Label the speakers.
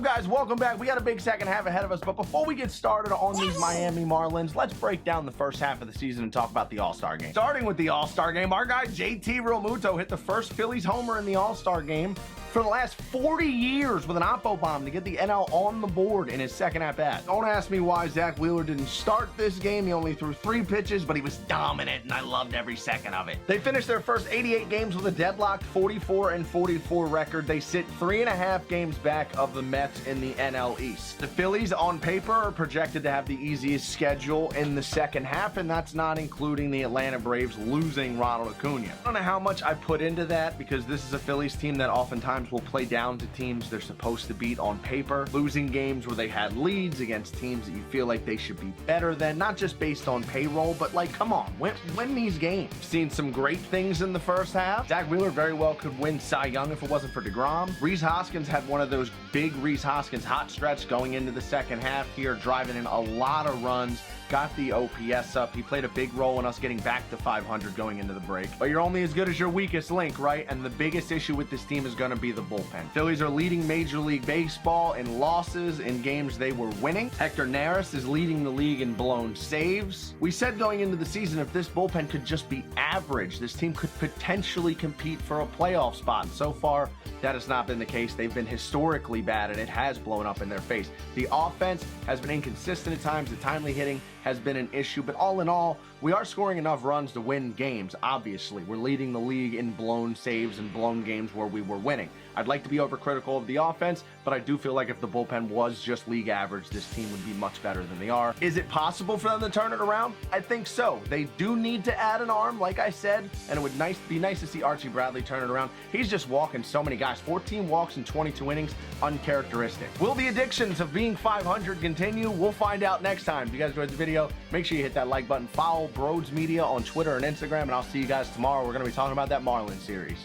Speaker 1: up, guys? Welcome back. We got a big second half ahead of us, but before we get started on these Miami Marlins, let's break down the first half of the season and talk about the All-Star game. Starting with the All-Star game, our guy JT Realmuto hit the first Phillies homer in the All-Star game for the last 40 years with an oppo bomb to get the NL on the board in his second at-bat. Don't ask me why Zach Wheeler didn't start this game. He only threw 3 pitches, but he was dominant, and I loved every second of it. They finished their first 88 games with a deadlocked 44-44 record. They sit 3.5 games back of the Mets in the NL East. The Phillies, on paper, are projected to have the easiest schedule in the second half, and that's not including the Atlanta Braves losing Ronald Acuna. I don't know how much I put into that because this is a Phillies team that oftentimes will play down to teams they're supposed to beat on paper, losing games where they had leads against teams that you feel like they should be better than, not just based on payroll, but like, come on, win these games. Seen some great things in the first half. Zach Wheeler very well could win Cy Young if it wasn't for DeGrom. Rhys Hoskins had one of those big Rhys Hoskins hot stretch going into the second half here, driving in a lot of runs, got the OPS up. He played a big role in us getting back to 500 going into the break. But you're only as good as your weakest link, right? And the biggest issue with this team is going to be the bullpen. Phillies are leading Major League Baseball in losses in games they were winning. Hector Neris is leading the league in blown saves. We said going into the season, if this bullpen could just be average, this team could potentially compete for a playoff spot. So far, that has not been the case. They've been historically bad, and it has blown up in their face. The offense has been inconsistent at times. The timely hitting has been an issue, but all in all, we are scoring enough runs to win games, obviously. We're leading the league in blown saves and blown games where we were winning. I'd like to be overcritical of the offense, but I do feel like if the bullpen was just league average, this team would be much better than they are. Is it possible for them to turn it around? I think so. They do need to add an arm, like I said, and it would be nice to see Archie Bradley turn it around. He's just walking so many guys. 14 walks in 22 innings, uncharacteristic. Will the addictions of being 500 continue? We'll find out next time. If you guys enjoyed the video, make sure you hit that like button. Follow Broads Media on Twitter and Instagram, and I'll see you guys tomorrow. We're going to be talking about that Marlins series.